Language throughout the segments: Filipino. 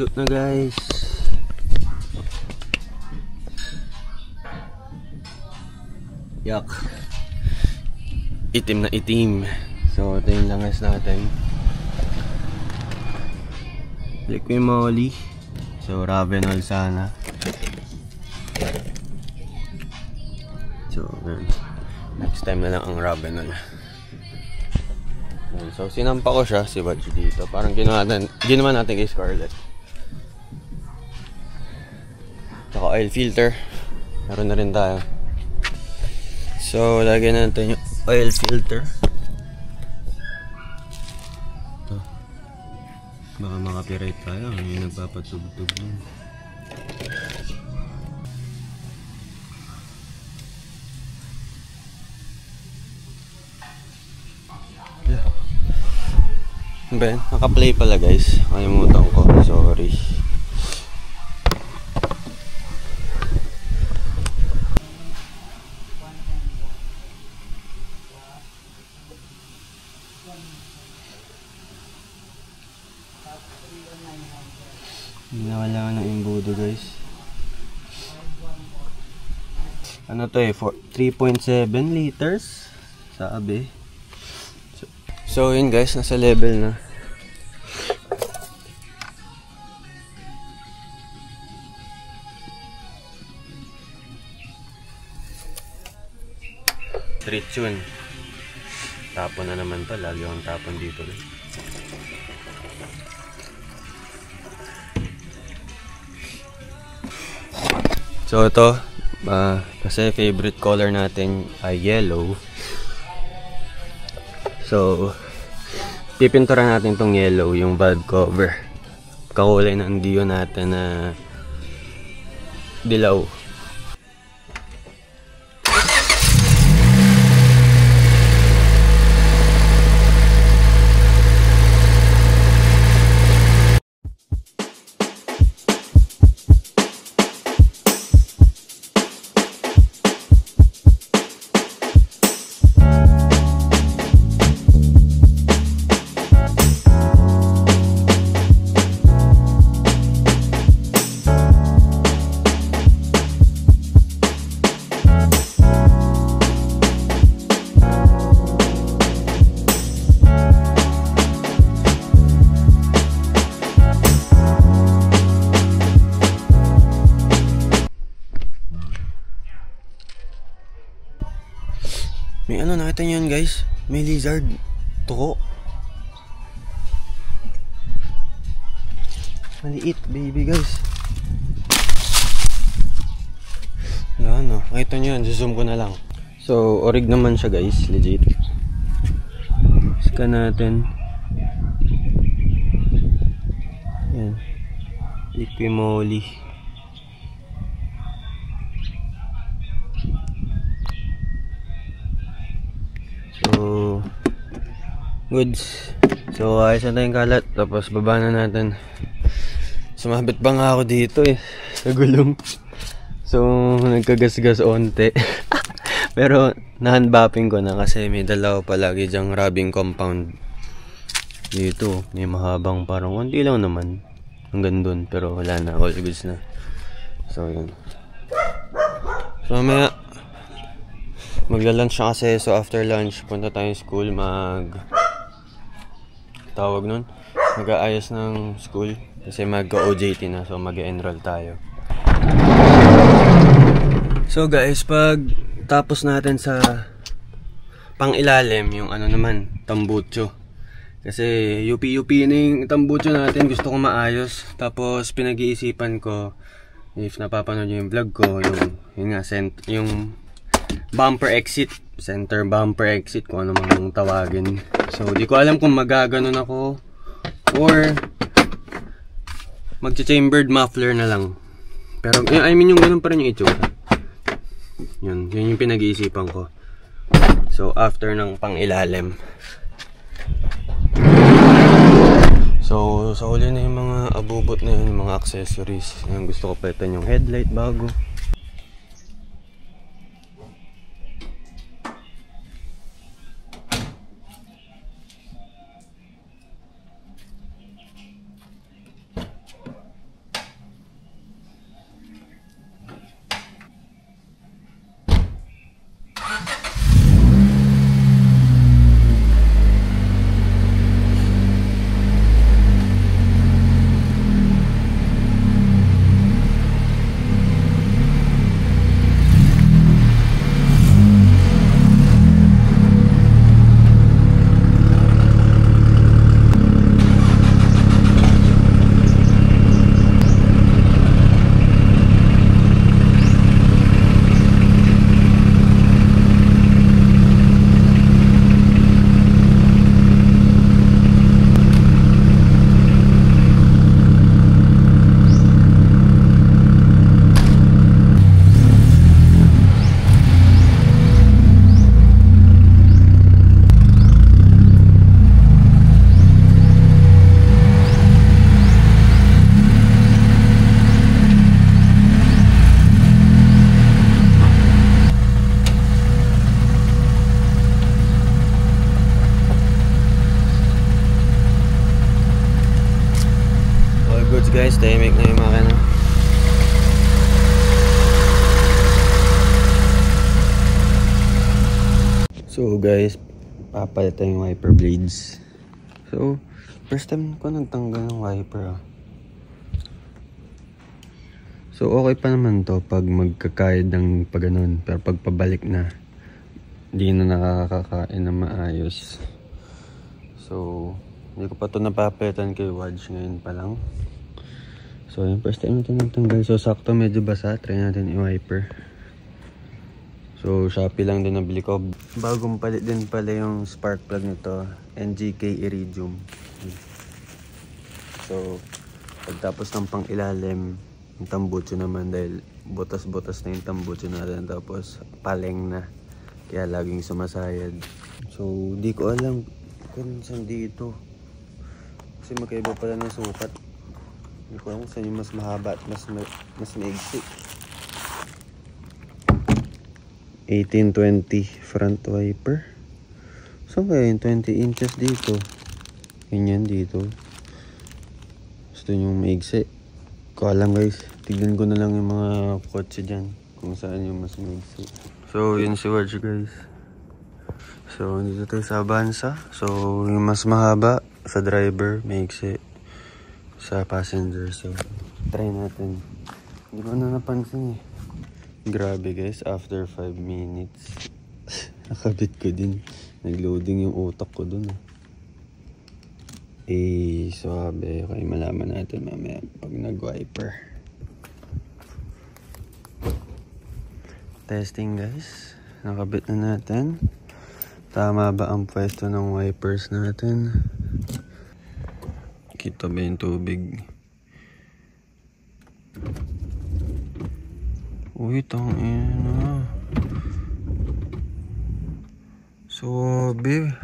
Loot na guys. Yak. Itim na itim. So ito yung langas natin. Liquid Molly. So Ravenol sana. So next time na lang ang Ravenol. So sinampa ko siya si Badge dito. Parang ginawa natin kay Scarlett. Tsaka oil filter. Meron na rin tayo. So lagyan natin yung oil filter. Ito. Baka makapiright tayo. Yung nagpapatugtog yun. Ben, naka-play pala guys. Kalimutan ko. Sorry. Nawala ng imbudo guys. Ano to eh? 3.7 liters. Sabi. So yun guys, nasa level na. Street tune. Tapon na naman to. Lagi akong tapon dito guys. So ito, kasi favorite color natin ay yellow. So pipinturan natin tong yellow, yung valve cover. Kakulay ng Dio natin na dilaw. May ano, nakita nyo yun guys? May lizard. Tuko. Maliit baby guys. Wala no. Nakita nyo yun. Zoom ko na lang. So orig naman siya guys. Legit. Scan natin. Yan. Liquid Molly. So goods. So ayos na tayong kalat. Tapos baba na natin. Sumabit pa nga ako dito eh, sa gulong. So nagkagasgas onte. Pero na-unbopping ko na kasi may dalaw palagi dyang rubbing compound. Dito may mahabang parang konti lang naman hanggang dun, pero wala na, all goods na. So yun. So mamaya magla-lunch na kasi, so after lunch punta tayong school, tawag nun, mag-aayos ng school kasi mag-OJT na, so mag-enroll tayo. So guys, pag tapos natin sa pang-ilalim, yung ano naman, tambucho, kasi UP na yung tambucho natin, gusto ko maayos. Tapos pinag-iisipan ko, if napapanood nyo yung vlog ko, yung nga, yung bumper exit, center bumper exit, kung ano mang tawagin. So di ko alam kung magaganon ako or magcha-chambered muffler na lang. Pero I mean yung ganun pa rin yung itsura. Yun yung pinag-iisipan ko. So after ng pang-ilalim. So sa huli na yung mga abubot na yun, yung mga accessories. Yung gusto ko palitan yung headlight bago. Nag-connect na yung makina. So guys, papalitan yung wiper blades. So, first time ko nagtanggal ng wiper So, okay pa naman to pag magkakayad ng pagganon. Pero pag pabalik na, hindi na nakakakain na maayos. So, hindi ko pa to napapalitan kay Wadge ngayon pa lang. So, yung first time natin nagtanggal. So, sakto medyo basa. Try natin i-wiper. So, Shopee lang din nabili ko. Bagong palit din pala yung spark plug nito. NGK Iridium. So, pagtapos ng pang ilalim, yung tambucho naman dahil butas-butas na yung tambucho natin. Tapos, paleng na. Kaya laging sumasayad. So, di ko alam kung saan dito. Kasi magkaiba pala ng sukat. Hindi ko alam kung saan yung mas mahaba at mas maigsi. 1820 front wiper. Saan kaya yung 20 inches dito? Ganyan dito. Gusto yung maigsi. Ko alam guys. Tignan ko na lang yung mga kotse dyan. Kung saan yung mas maigsi. So yun si Wadge guys. So dito tayo sa Avanza. So yung mas mahaba sa driver, maigsi sa passenger. So try natin. Hindi ko na napansin eh. Grabe guys, after 5 minutes nakabit ko din. Nagloading yung utak ko dun sabi. Okay, malaman natin mamaya pag nag-wiper. Testing guys. Nakabit na natin. Tama ba ang pwesto ng wipers natin? Kita ba yung tubig? Uy, tangina. Sobe.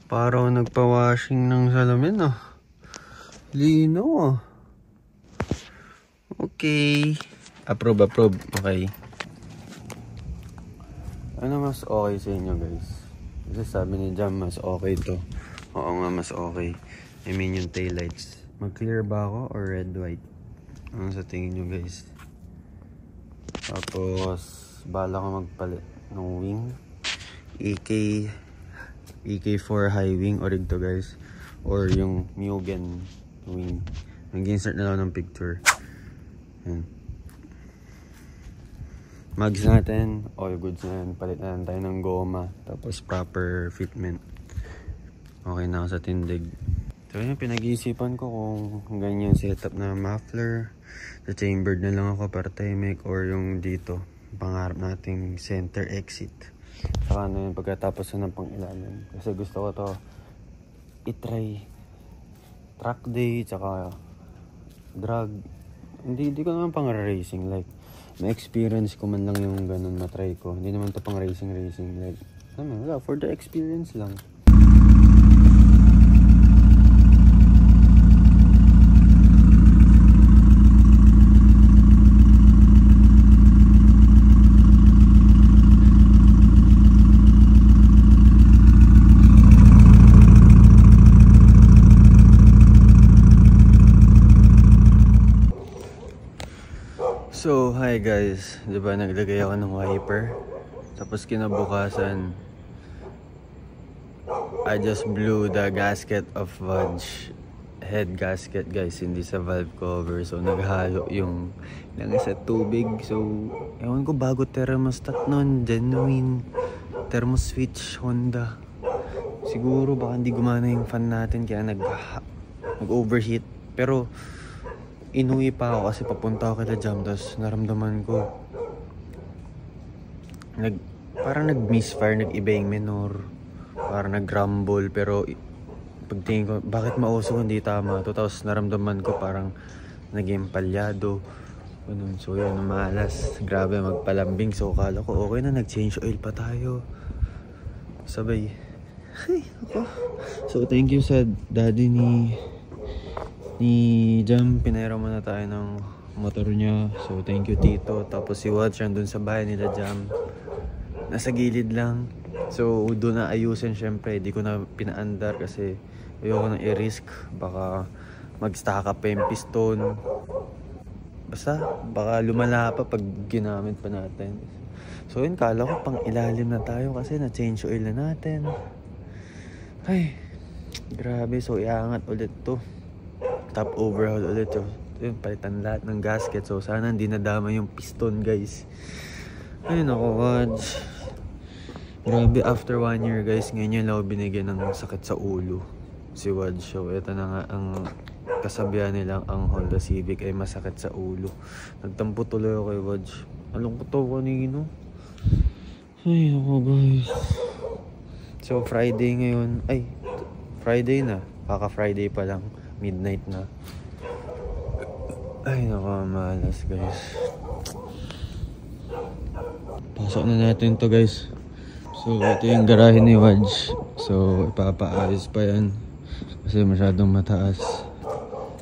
Parang nagpa-washing ng salamin Lino Okay. Approve. Okay. Ano mas okay sa inyo guys? Kasi sabi ni Jam mas okay to. Oo nga, mas okay. I mean yung taillights. Mag-clear ba ako or red white? Ano sa tingin nyo guys? Tapos bala ko magpalit ng wing. EK4 high wing or to guys. Or yung Mugen wing. Mag-insert na lang ng picture. Yan. Mags natin, all goods na yan. Palit na tayo ng goma. Tapos proper fitment. Okay na ako sa tindig. So yun, pinag-iisipan ko kung ganyan setup na muffler. Sa chambered na lang ako para tahimik. Or yung dito, pangarap nating center exit. Saka ano yun, pagkatapos na ng pang-ilalim. Kasi gusto ko to i-try. Track day, tsaka drag. Hindi ko naman pang racing. Like, ma-experience ko man lang yung ganun matry ko. Hindi naman to pang racing. Like, wala, for the experience lang. So, hi guys. Diba naglagay ako ng wiper. Tapos kinabukasan, I just blew the gasket of Wadge. Head gasket guys, hindi sa valve cover. So, naghalo yung langis sa tubig. So, ewan ko bago thermostat nun. Genuine thermoswitch Honda. Siguro baka hindi gumana yung fan natin kaya nag-overheat. Pero, inuwi pa ako kasi papunta ako kay Jam. Tapos naramdaman ko parang nag-misfire, nag-iba yung minor, parang nag-rumble. Pero pagtingin ko, bakit mauso hindi tama to? Tapos naramdaman ko parang naging palyado. So yun, malas. Grabe magpalambing. So kala ko okay na, nag-change oil pa tayo sabay. Ay, ako. So thank you sa daddy ni Jam. Pinahira muna tayo ng motor niya. So thank you tito. Tapos si Wadge dun sa bahay nila Jam. Nasa gilid lang. So doon na ayusin syempre. Di ko na pinaandar kasi ayoko nang i-risk. Baka mag-stack up pa yung piston. Basta, baka lumala pa pag ginamit pa natin. So yun, kala ko pang ilalim na tayo kasi na-change oil na natin. Ay, grabe. So iangat ulit to. Top overhaul ulit to. Yun, palitan lahat ng gasket. So sana hindi nadama yung piston, guys. Ay, naku, gods. Grabe, after 1 year, guys, ngayon yung ako binigyan ng sakit sa ulo. Si Wad Show. Ito na nga ang kasabihan nilang ang Honda Civic ay masakit sa ulo. Nagtampo tuloy ako kay Wad. Alungkot ako kanino. Ay, ako, guys. So, Friday ngayon. Ay, Friday na. Baka Friday pa lang. Midnight na. Ay, naku, malas, guys. Pasok na natin to, guys. So, ito yung garahe ni Wadj. So, ipapaayos pa yan. Kasi masyadong mataas.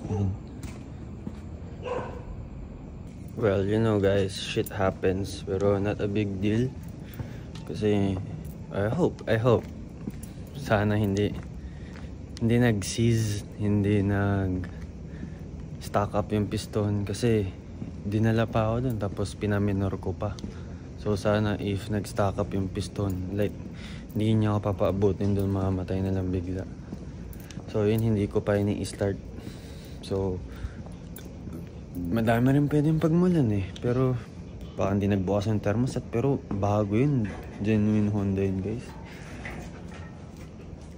Ayan. Well, you know guys, shit happens. Pero not a big deal. Kasi, I hope. Sana hindi nag-seize, hindi nag-stack up yung piston. Kasi, dinala pa ako dun. Tapos, pinaminor ko pa. So sana if nag-stack up yung piston, like hindi niya ako papaabutin doon, mamamatay na lang bigla. So yun, hindi ko pa ini-start. So madami rin pwedeng pagmulan eh. Pero baka hindi nagbukas yung thermostat. Pero bago yun, genuine Honda yun, guys.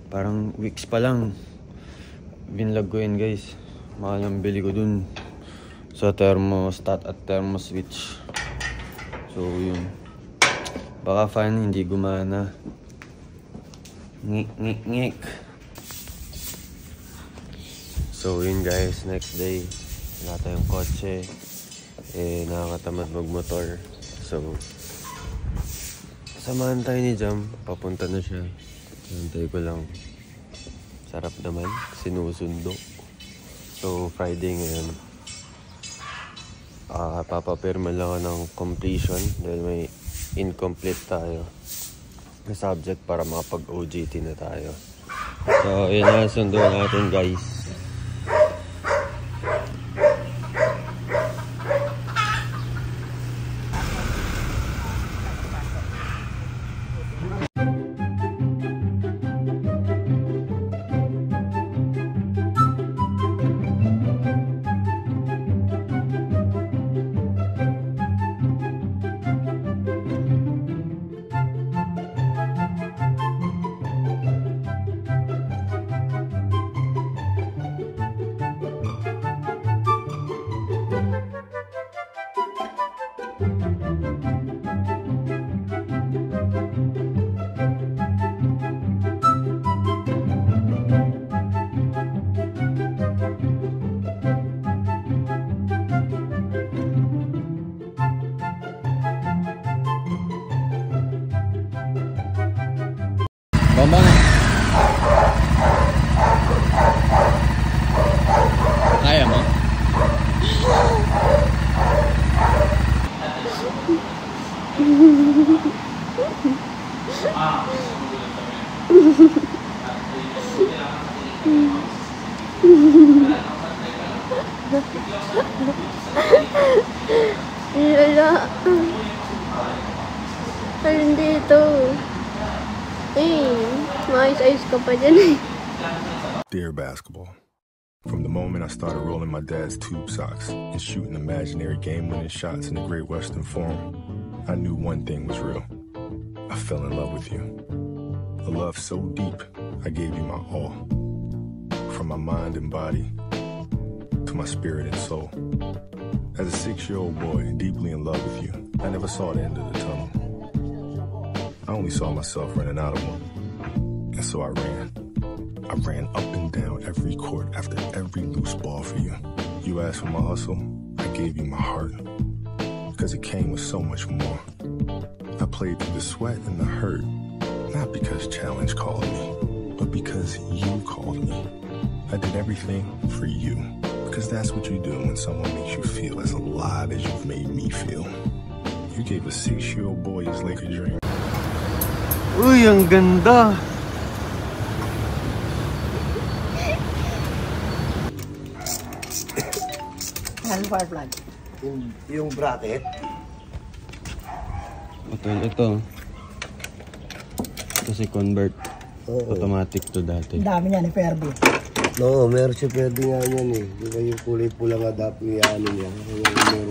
Parang weeks pa lang binlag ko yun, guys. Mahal yung bili ko dun sa thermostat at thermoswitch. So yun, baka fan hindi gumana. Ngik. So yun guys, next day wala tayong kotse, nakakatamad magmotor. So samahan tayo ni Jam, papunta na siya. Hantay ko lang. Sarap naman, sinusundo. So Friday ngayon, papapirma lang ako ng completion dahil may incomplete tayo na subject para makapag-OJT na tayo. So yun na, sundo natin guys. Bambang. Kaya mo? Wala. Ayun dito. Maayos-ayos ka pa dyan eh. Dear basketball, from the moment I started rolling my dad's tube socks and shooting imaginary game-winning shots in the Great Western Forum, I knew one thing was real. I fell in love with you. A love so deep, I gave you my all. From my mind and body to my spirit and soul. As a 6-year-old boy, deeply in love with you, I never saw the end of the tunnel. I only saw myself running out of one. And so I ran. I ran up and down every court after every loose ball for you. You asked for my hustle, I gave you my heart. Because it came with so much more. I played through the sweat and the hurt. Not because challenge called me, but because you called me. I did everything for you. Because that's what you do when someone makes you feel as alive as you've made me feel. You gave a 6-year-old boy his Laker dream. Uy, ang ganda! Ano fire plug? Yung bracket. Ito. Kasi convert. Oo. Automatic to dati. Ang dami niya ni Ferdi. No, meron siya pwede nga yan eh. Di ba yung kulay pula nga dapat yung ano niya. Yung